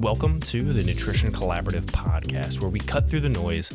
Welcome to the Nutrition Collaborative podcast, where we cut through the noise,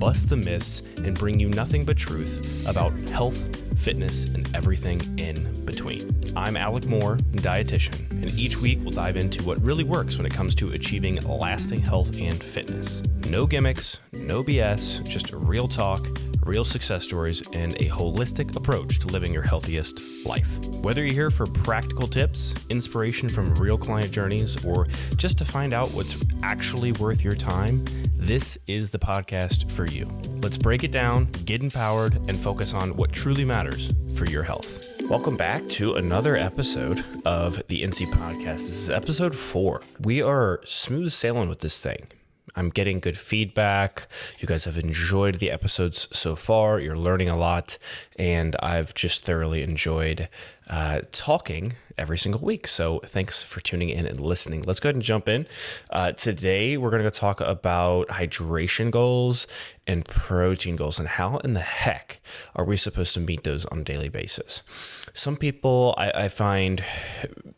bust the myths, and bring you nothing but truth about health, fitness, and everything in between. I'm Alec Moore, dietitian, and each week we'll dive into what really works when it comes to achieving lasting health and fitness. No gimmicks, no BS, just real talk, real success stories, and a holistic approach to living your healthiest life. Whether you're here for practical tips, inspiration from real client journeys, or just to find out what's actually worth your time, this is the podcast for you. Let's break it down, get empowered, and focus on what truly matters for your health. Welcome back to another episode of the NC Podcast. This is episode 4. We are smooth sailing with this thing. I'm getting good feedback. You guys have enjoyed the episodes so far. You're learning a lot, and I've just thoroughly enjoyed talking every single week. So thanks for tuning in and listening. Let's go ahead and jump in. Today, we're going to talk about hydration goals and protein goals and how in the heck are we supposed to meet those on a daily basis. Some people I find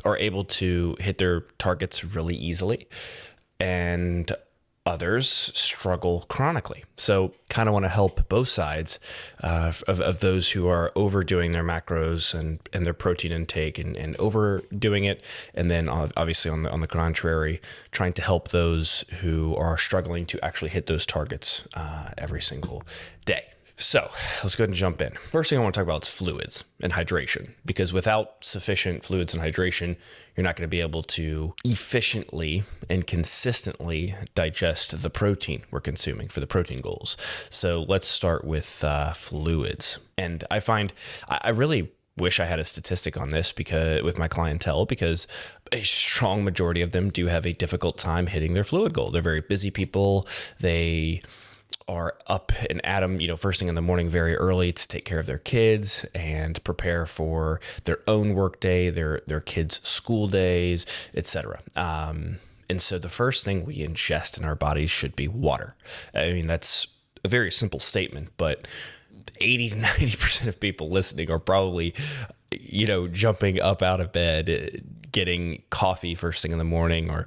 are able to hit their targets really easily, and others struggle chronically. So kind of want to help both sides of those who are overdoing their macros and their protein intake and overdoing it. And then obviously on the contrary, trying to help those who are struggling to actually hit those targets every single day. So let's go ahead and jump in. First thing I want to talk about is fluids and hydration, because without sufficient fluids and hydration, you're not going to be able to efficiently and consistently digest the protein we're consuming for the protein goals. So let's start with fluids. And I find I really wish I had a statistic on this because with my clientele, because a strong majority of them do have a difficult time hitting their fluid goal. They're very busy people. They are up and at them, first thing in the morning very early to take care of their kids and prepare for their own work day, their kids' school days, etc. And so the first thing we ingest in our bodies should be water. I mean, that's a very simple statement, but 80 to 90% of people listening are probably, jumping up out of bed, getting coffee first thing in the morning, or,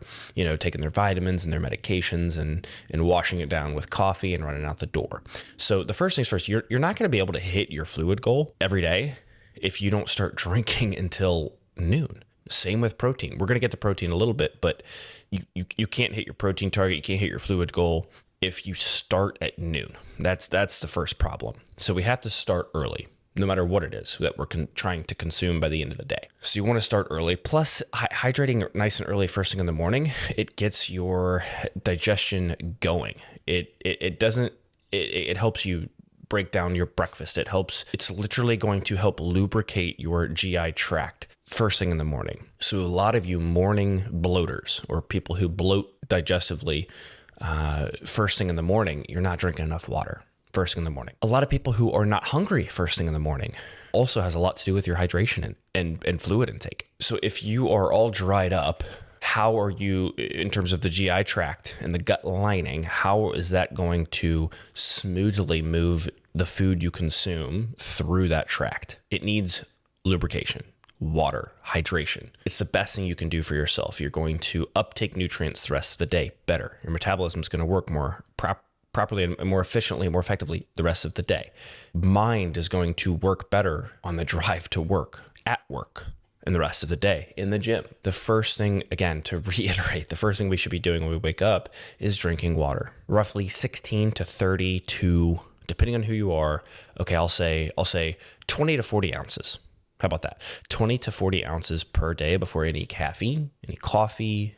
taking their vitamins and their medications and washing it down with coffee and running out the door. So the first things first, you're not going to be able to hit your fluid goal every day if you don't start drinking until noon. Same with protein. We're going to get to protein a little bit, but you can't hit your protein target. You can't hit your fluid goal if you start at noon. That's the first problem. So we have to start early, no matter what it is that we're trying to consume by the end of the day. So you want to start early. Plus, hydrating nice and early first thing in the morning, it gets your digestion going. It helps you break down your breakfast. It's literally going to help lubricate your GI tract first thing in the morning. So a lot of you morning bloaters, or people who bloat digestively first thing in the morning, you're not drinking enough water first thing in the morning. A lot of people who are not hungry first thing in the morning also has a lot to do with your hydration and fluid intake. So if you are all dried up, how are you, in terms of the GI tract and the gut lining, how is that going to smoothly move the food you consume through that tract? It needs lubrication, water, hydration. It's the best thing you can do for yourself. You're going to uptake nutrients the rest of the day better. Your metabolism is going to work more properly and more efficiently and more effectively the rest of the day. Mind is going to work better on the drive to work, at work, and the rest of the day in the gym. The first thing, again, to reiterate, the first thing we should be doing when we wake up is drinking water. Roughly 16 to 32, depending on who you are. Okay, I'll say 20 to 40 ounces. How about that? 20 to 40 ounces per day before any caffeine, any coffee,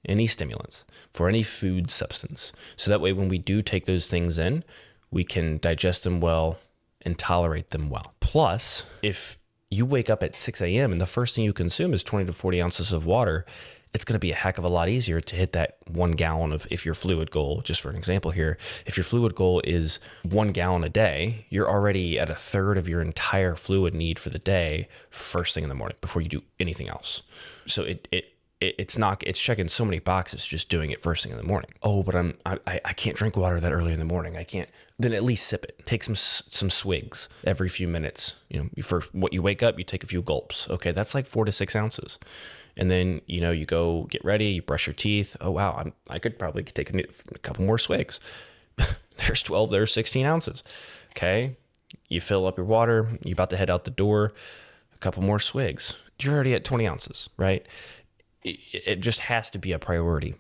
any stimulants, for any food substance. So that way, when we do take those things in, we can digest them well and tolerate them well. Plus, if you wake up at 6 a.m. and the first thing you consume is 20 to 40 ounces of water, it's going to be a heck of a lot easier to hit that 1 gallon of, if your fluid goal, just for an example here, if your fluid goal is 1 gallon a day, you're already at a third of your entire fluid need for the day first thing in the morning before you do anything else. So it's checking so many boxes just doing it first thing in the morning. Oh, but I can't drink water that early in the morning. I can't. Then at least sip it. Take some swigs every few minutes. For what you wake up, you take a few gulps. Okay, that's like 4 to 6 ounces. And then, you go get ready, you brush your teeth. Oh, wow, I could probably take a couple more swigs. There's 12, there's 16 ounces. Okay, you fill up your water, you're about to head out the door, a couple more swigs. You're already at 20 ounces, right? It just has to be a priority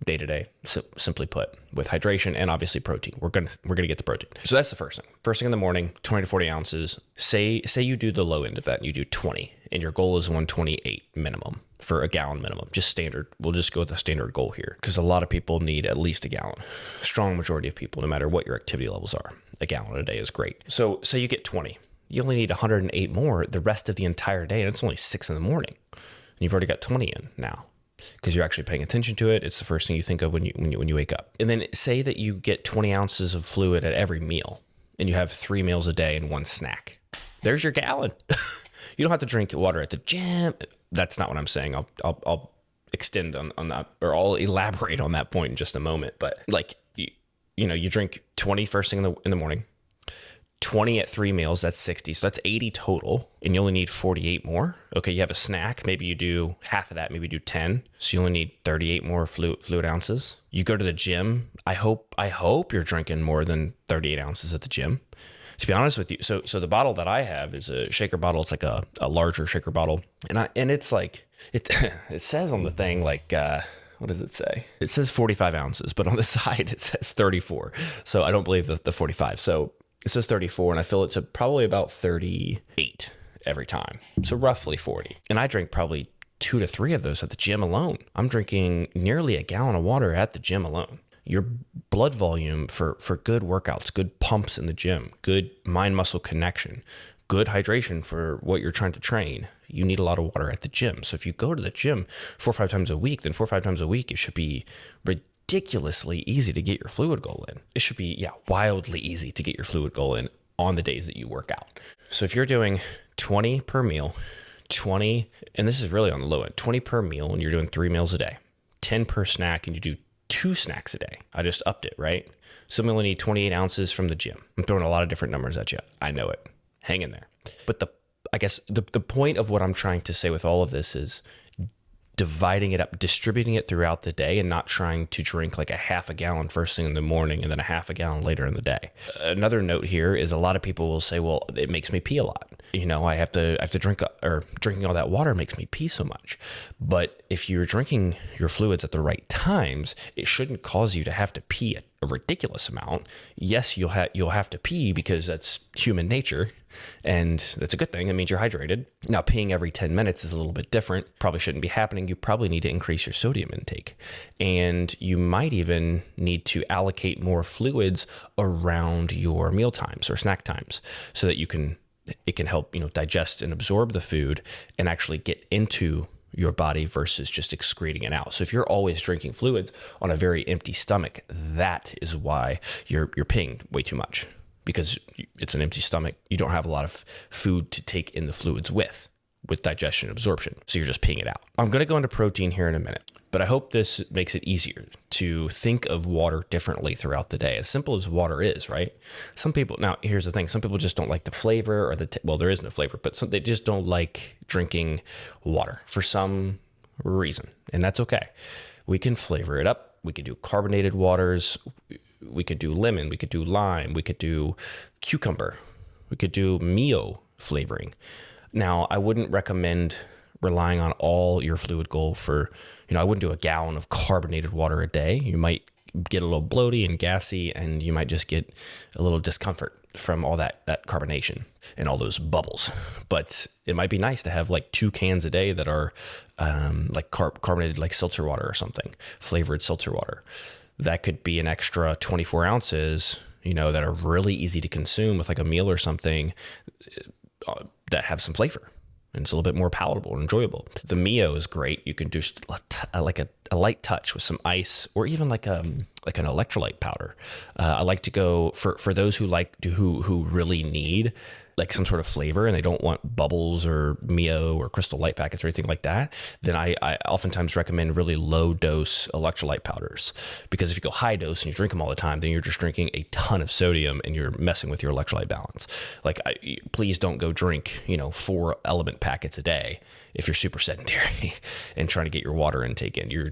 day to day, simply put, with hydration and obviously protein. We're gonna get the protein. So that's the first thing. First thing in the morning, 20 to 40 ounces. Say you do the low end of that and you do 20, and your goal is 128 minimum for a gallon minimum, just standard. We'll just go with the standard goal here because a lot of people need at least a gallon. Strong majority of people, no matter what your activity levels are, a gallon a day is great. So say you get 20, you only need 108 more the rest of the entire day, and it's only 6 in the morning. And you've already got 20 in now, because you're actually paying attention to it. It's the first thing you think of when you wake up. And then say that you get 20 ounces of fluid at every meal, and you have 3 meals a day and 1 snack. There's your gallon. You don't have to drink water at the gym. That's not what I'm saying. I'll extend on that, or I'll elaborate on that point in just a moment. But like you drink 20 first thing in the morning. 20 at 3 meals, that's 60. So that's 80 total, and you only need 48 more. Okay, you have a snack. Maybe you do half of that, maybe do 10. So you only need 38 more fluid ounces. You go to the gym. I hope you're drinking more than 38 ounces at the gym, to be honest with you. So the bottle that I have is a shaker bottle. It's like a larger shaker bottle. And it's like, it says on the thing, like, what does it say? It says 45 ounces, but on the side it says 34. So I don't believe the 45. So it says 34, and I fill it to probably about 38 every time. So roughly 40. And I drink probably 2 to 3 of those at the gym alone. I'm drinking nearly a gallon of water at the gym alone. Your blood volume for good workouts, good pumps in the gym, good mind-muscle connection, good hydration for what you're trying to train, you need a lot of water at the gym. So if you go to the gym 4 or 5 times a week, then 4 or 5 times a week, it should be ridiculously easy to get your fluid goal in. It should be, wildly easy to get your fluid goal in on the days that you work out. So if you're doing 20 per meal, 20, and this is really on the low end, 20 per meal, and you're doing 3 meals a day, 10 per snack, and you do 2 snacks a day. I just upped it, right? So we only need 28 ounces from the gym. I'm throwing a lot of different numbers at you. I know it. Hang in there. But I guess the point of what I'm trying to say with all of this is dividing it up, distributing it throughout the day, and not trying to drink like a half a gallon first thing in the morning and then a half a gallon later in the day. Another note here is a lot of people will say, well, it makes me pee a lot. I have to drink, or drinking all that water makes me pee so much. But if you're drinking your fluids at the right times, it shouldn't cause you to have to pee a ridiculous amount. Yes, you'll have to pee because that's human nature, and that's a good thing. It means you're hydrated. Now, peeing every 10 minutes is a little bit different. Probably shouldn't be happening. You probably need to increase your sodium intake, and you might even need to allocate more fluids around your meal times or snack times so that it can help digest and absorb the food and actually get into your body versus just excreting it out. So if you're always drinking fluids on a very empty stomach, that is why you're peeing way too much, because it's an empty stomach. You don't have a lot of food to take in the fluids with digestion and absorption. So you're just peeing it out. I'm going to go into protein here in a minute, but I hope this makes it easier to think of water differently throughout the day. As simple as water is, right? Some people, now here's the thing, some people just don't like the flavor or well, there is no flavor, but they just don't like drinking water for some reason, and that's okay. We can flavor it up. We could do carbonated waters. We could do lemon. We could do lime. We could do cucumber. We could do Mio flavoring. Now, I wouldn't recommend relying on all your fluid goal for, I wouldn't do a gallon of carbonated water a day. You might get a little bloaty and gassy, and you might just get a little discomfort from all that carbonation and all those bubbles. But it might be nice to have like 2 cans a day that are like carbonated, like seltzer water or something, flavored seltzer water. That could be an extra 24 ounces, that are really easy to consume with like a meal or something, that have some flavor, and it's a little bit more palatable and enjoyable. The Mio is great. You can do like a light touch with some ice, or even like like an electrolyte powder. I like to go for those who who really need like some sort of flavor and they don't want bubbles or Mio or Crystal Light packets or anything like that, then I oftentimes recommend really low dose electrolyte powders, because if you go high dose and you drink them all the time, then you're just drinking a ton of sodium and you're messing with your electrolyte balance. Like, please don't go drink 4 element packets a day if you're super sedentary and trying to get your water intake in. You're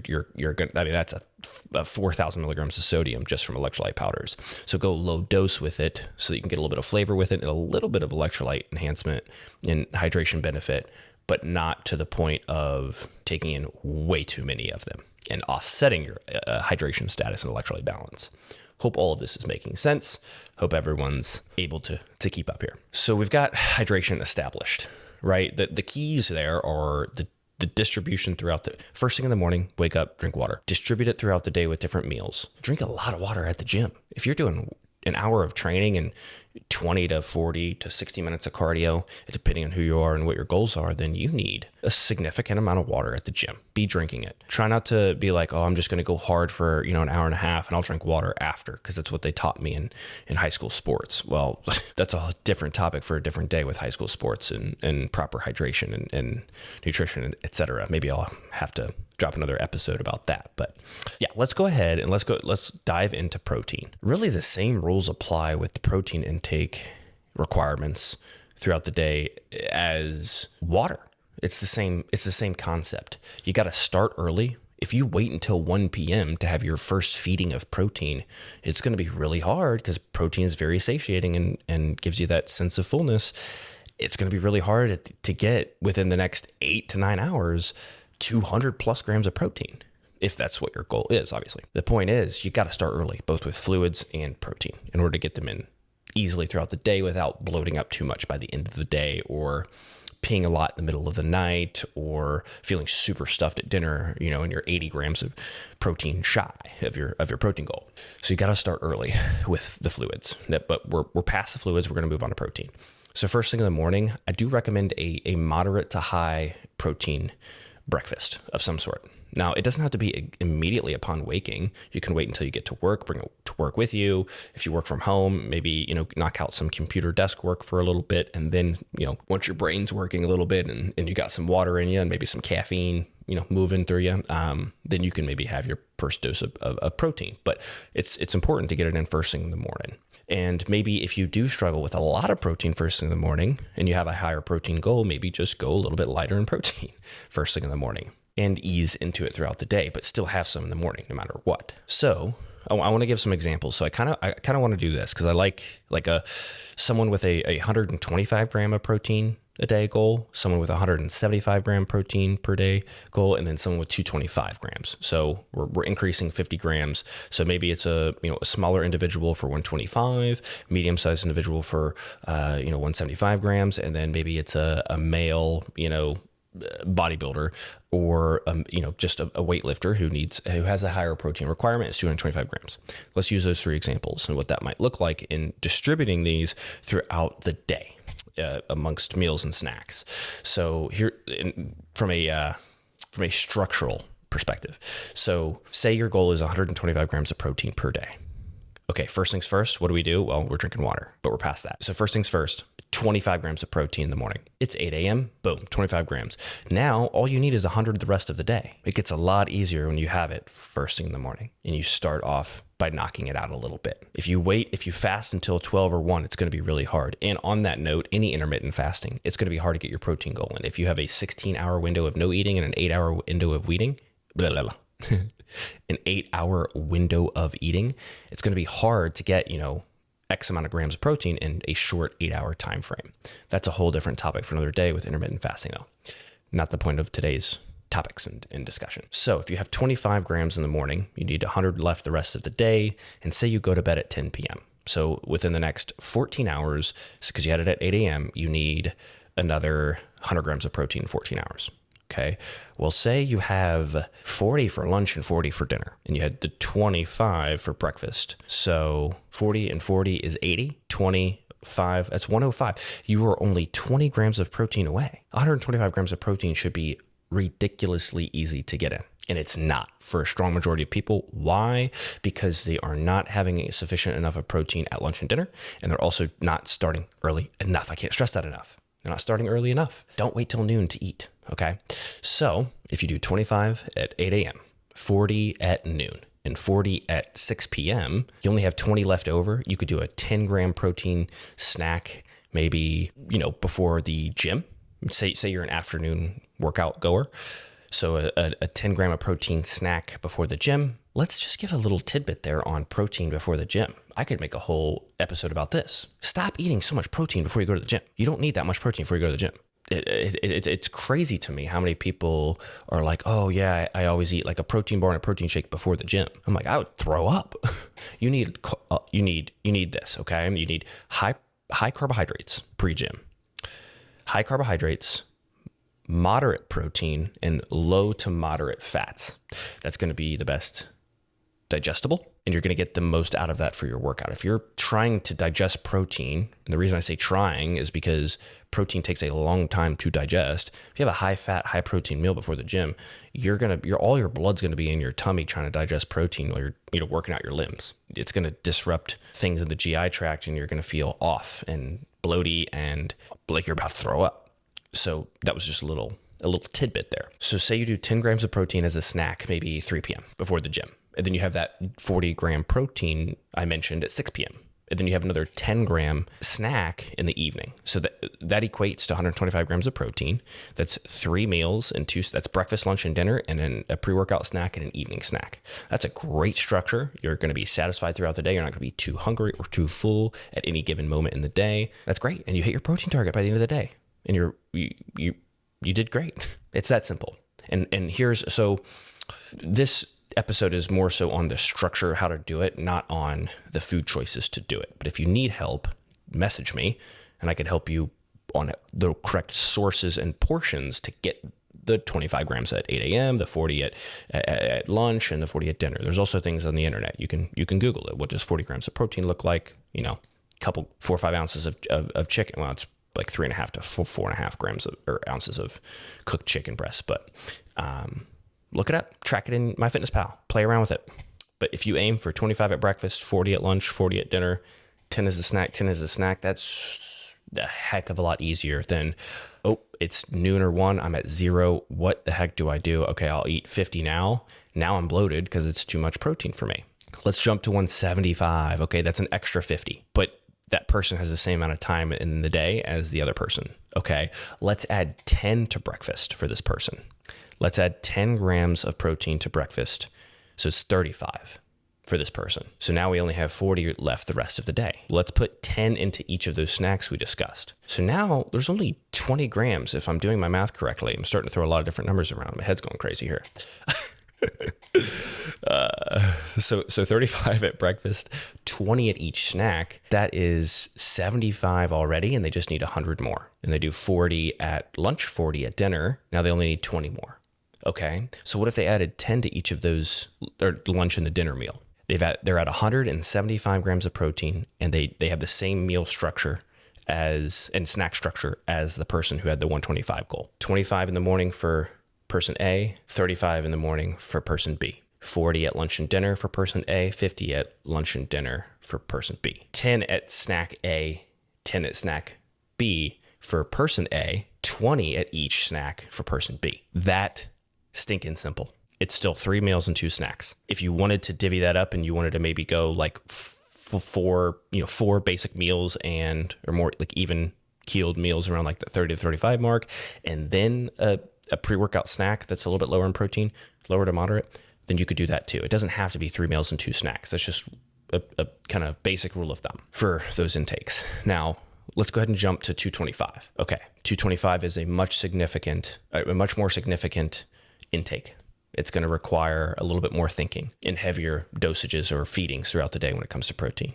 gonna, I mean, that's a 4,000 milligrams of sodium just from electrolyte powders. So go low dose with it so that you can get a little bit of flavor with it and a little bit of electrolyte enhancement and hydration benefit, but not to the point of taking in way too many of them and offsetting your hydration status and electrolyte balance. Hope all of this is making sense. Hope everyone's able to keep up here. So we've got hydration established, right? The keys there are the distribution throughout the first thing in the morning, wake up, drink water, distribute it throughout the day with different meals, drink a lot of water at the gym. If you're doing an hour of training and 20 to 40 to 60 minutes of cardio, depending on who you are and what your goals are, then you need a significant amount of water at the gym. Be drinking it. Try not to be like, oh, I'm just going to go hard for, an hour and a half and I'll drink water after, because that's what they taught me in high school sports. Well, that's a different topic for a different day with high school sports and proper hydration and nutrition, et cetera. Maybe I'll have to drop another episode about that. But yeah, let's go ahead and let's dive into protein. Really the same rules apply with the protein intake requirements throughout the day as water. It's the same concept. You got to start early. If you wait until 1 p.m. to have your first feeding of protein, it's going to be really hard, because protein is very satiating and gives you that sense of fullness. It's going to be really hard to get within the next 8 to 9 hours 200 plus grams of protein, if that's what your goal is, obviously. The point is, you got to start early, both with fluids and protein, in order to get them in easily throughout the day without bloating up too much by the end of the day, or peeing a lot in the middle of the night, or feeling super stuffed at dinner, and you're 80 grams of protein shy of your protein goal. So you got to start early with the fluids. But we're past the fluids. We're going to move on to protein. So first thing in the morning, I do recommend a moderate to high protein breakfast of some sort. Now, it doesn't have to be immediately upon waking. You can wait until you get to work, bring it to work with you. If you work from home, maybe, knock out some computer desk work for a little bit. And then, once your brain's working a little bit and you got some water in you and maybe some caffeine, moving through you, then you can maybe have your first dose of protein. But it's important to get it in first thing in the morning. And maybe if you do struggle with a lot of protein first thing in the morning and you have a higher protein goal, maybe just go a little bit lighter in protein first thing in the morning and ease into it throughout the day, but still have some in the morning no matter what. So I want to give some examples. So I kind of want to do this because I like someone with a 125 gram of protein a day goal, someone with 175 gram protein per day goal, and then someone with 225 grams. So we're increasing 50 grams. So maybe it's a smaller individual for 125, medium-sized individual for 175 grams, and then maybe it's a male bodybuilder or just a weightlifter who has a higher protein requirement. It's 225 grams. Let's use those 3 examples and what that might look like in distributing these throughout the day. Amongst meals and snacks. So here, from a structural perspective, so say your goal is 125 grams of protein per day. Okay, first things first, what do we do? Well, we're drinking water, but we're past that. So first things first, 25 grams of protein in the morning. It's 8 a.m., boom, 25 grams. Now, all you need is 100 the rest of the day. It gets a lot easier when you have it first thing in the morning and you start off by knocking it out a little bit. If you fast until 12 or 1, it's going to be really hard. And on that note, any intermittent fasting, it's going to be hard to get your protein goal in. If you have a 16-hour window of no eating and an 8-hour window of eating, an 8-hour window of eating, it's going to be hard to get, X amount of grams of protein in a short 8-hour time frame. That's a whole different topic for another day with intermittent fasting, though. Not the point of today's topics and discussion. So if you have 25 grams in the morning, you need 100 left the rest of the day, and say you go to bed at 10 p.m. So within the next 14 hours, because you had it at 8 a.m., you need another 100 grams of protein in 14 hours. Okay. Well, say you have 40 for lunch and 40 for dinner, and you had the 25 for breakfast. So 40 and 40 is 80, 25, that's 105. You are only 20 grams of protein away. 125 grams of protein should be ridiculously easy to get in. And it's not for a strong majority of people. Why? Because they are not having sufficient enough of protein at lunch and dinner, and they're also not starting early enough. I can't stress that enough. They're not starting early enough. Don't wait till noon to eat, okay? So if you do 25 at 8 a.m., 40 at noon, and 40 at 6 p.m., you only have 20 left over. You could do a 10-gram protein snack, maybe, before the gym. Say you're an afternoon workout goer. So a 10 gram of protein snack before the gym. Let's just give a little tidbit there on protein before the gym. I could make a whole episode about this. Stop eating so much protein before you go to the gym. You don't need that much protein before you go to the gym. It's crazy to me how many people are like, oh yeah, I always eat like a protein bar and a protein shake before the gym. I'm like, I would throw up. You need this, okay? You need high carbohydrates pre-gym, high carbohydrates, moderate protein, and low to moderate fats. That's going to be the best digestible, and you're going to get the most out of that for your workout. If you're trying to digest protein, and the reason I say trying is because protein takes a long time to digest. If you have a high fat, high protein meal before the gym, all your blood's going to be in your tummy trying to digest protein while you're working out your limbs. It's going to disrupt things in the GI tract, and you're going to feel off and bloaty and like you're about to throw up. So that was just a little tidbit there. So say you do 10 grams of protein as a snack, maybe 3 p.m. before the gym. And then you have that 40 gram protein I mentioned at 6 p.m. And then you have another 10 gram snack in the evening. So that equates to 125 grams of protein. That's 3 meals and that's breakfast, lunch, and dinner, and then a pre-workout snack and an evening snack. That's a great structure. You're going to be satisfied throughout the day. You're not going to be too hungry or too full at any given moment in the day. That's great. And you hit your protein target by the end of the day. And you did great. It's that simple. And so this episode is more so on the structure, how to do it, not on the food choices to do it. But if you need help, message me and I can help you on the correct sources and portions to get the 25 grams at 8 a.m., the 40 at lunch, and the 40 at dinner. There's also things on the internet. You can Google it. What does 40 grams of protein look like? A couple 4 or 5 ounces of chicken. Well, it's like 3.5 to 4.5 grams or ounces of cooked chicken breast. But look it up, track it in MyFitnessPal, play around with it. But if you aim for 25 at breakfast, 40 at lunch, 40 at dinner, 10 as a snack, that's a heck of a lot easier than, oh, it's noon or 1, I'm at 0. What the heck do I do? Okay, I'll eat 50 now. Now I'm bloated because it's too much protein for me. Let's jump to 175. Okay, that's an extra 50. But that person has the same amount of time in the day as the other person. Okay, let's add 10 to breakfast for this person. Let's add 10 grams of protein to breakfast. So it's 35 for this person. So now we only have 40 left the rest of the day. Let's put 10 into each of those snacks we discussed. So now there's only 20 grams. If I'm doing my math correctly, I'm starting to throw a lot of different numbers around. My head's going crazy here. So 35 at breakfast, 20 at each snack. That is 75 already, and they just need 100 more. And they do 40 at lunch, 40 at dinner. Now they only need 20 more. Okay, so what if they added 10 to each of those, or lunch and the dinner meal? They're at 175 grams of protein, and they have the same meal structure and snack structure as the person who had the 125 goal. 25 in the morning for person A, 35 in the morning for person B. 40 at lunch and dinner for person A, 50 at lunch and dinner for person B. 10 at snack A, 10 at snack B for person A, 20 at each snack for person B. That stinking simple. It's still 3 meals and 2 snacks. If you wanted to divvy that up and you wanted to maybe go like 4 basic meals or more like even keeled meals around like the 30 to 35 mark, and then a pre-workout snack that's a little bit lower in protein, lower to moderate, then you could do that too. It doesn't have to be 3 meals and 2 snacks. That's just a kind of basic rule of thumb for those intakes. Now, let's go ahead and jump to 225. Okay, 225 is a much more significant intake. It's going to require a little bit more thinking and heavier dosages or feedings throughout the day when it comes to protein.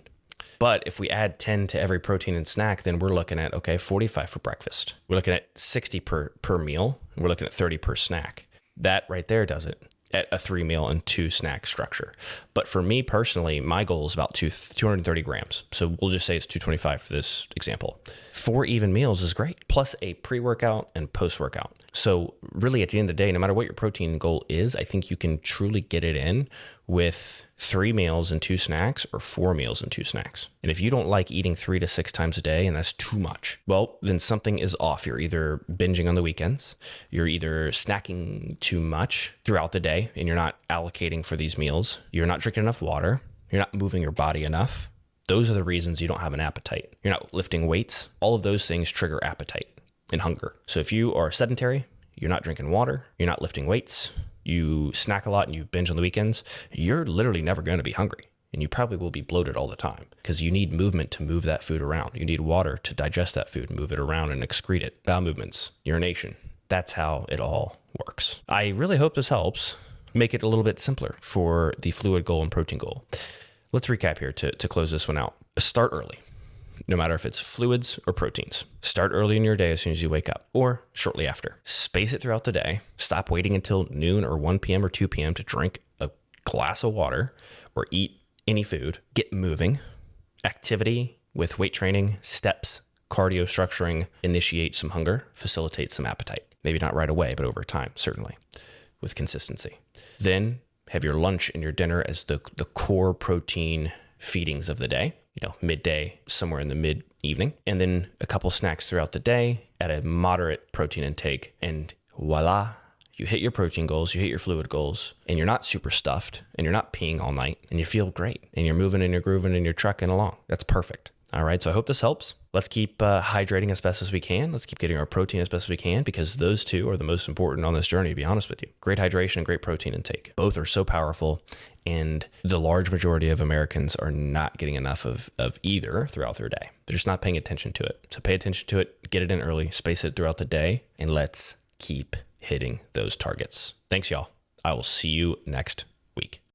But if we add 10 to every protein and snack, then we're looking at, 45 for breakfast. We're looking at 60 per meal. And we're looking at 30 per snack. That right there does it. at a 3 meal and 2 snack structure. But for me personally, my goal is about 230 grams. So we'll just say it's 225 for this example. 4 even meals is great, plus a pre-workout and post-workout. So really at the end of the day, no matter what your protein goal is, I think you can truly get it in with 3 meals and 2 snacks or 4 meals and 2 snacks. And if you don't like eating 3 to 6 times a day and that's too much, well, then something is off. You're either binging on the weekends, you're either snacking too much throughout the day and you're not allocating for these meals, you're not drinking enough water, you're not moving your body enough. Those are the reasons you don't have an appetite. You're not lifting weights. All of those things trigger appetite and hunger. So if you are sedentary, you're not drinking water, you're not lifting weights, you snack a lot and you binge on the weekends, you're literally never going to be hungry. And you probably will be bloated all the time because you need movement to move that food around. You need water to digest that food, move it around and excrete it. Bowel movements, urination. That's how it all works. I really hope this helps make it a little bit simpler for the fluid goal and protein goal. Let's recap here to close this one out. Start early. No matter if it's fluids or proteins. Start early in your day as soon as you wake up or shortly after. Space it throughout the day. Stop waiting until noon or 1 p.m. or 2 p.m. to drink a glass of water or eat any food. Get moving. Activity with weight training, steps, cardio structuring, initiate some hunger, facilitate some appetite. Maybe not right away, but over time, certainly, with consistency. Then have your lunch and your dinner as the core protein feedings of the day. Midday, somewhere in the mid-evening, and then a couple snacks throughout the day at a moderate protein intake, and voila, you hit your protein goals, you hit your fluid goals, and you're not super stuffed, and you're not peeing all night, and you feel great, and you're moving and you're grooving and you're trucking along. That's perfect. All right, so I hope this helps. Let's keep hydrating as best as we can. Let's keep getting our protein as best as we can because those two are the most important on this journey, to be honest with you. Great hydration and great protein intake. Both are so powerful, and the large majority of Americans are not getting enough of either throughout their day. They're just not paying attention to it. So pay attention to it, get it in early, space it throughout the day, and let's keep hitting those targets. Thanks, y'all. I will see you next week.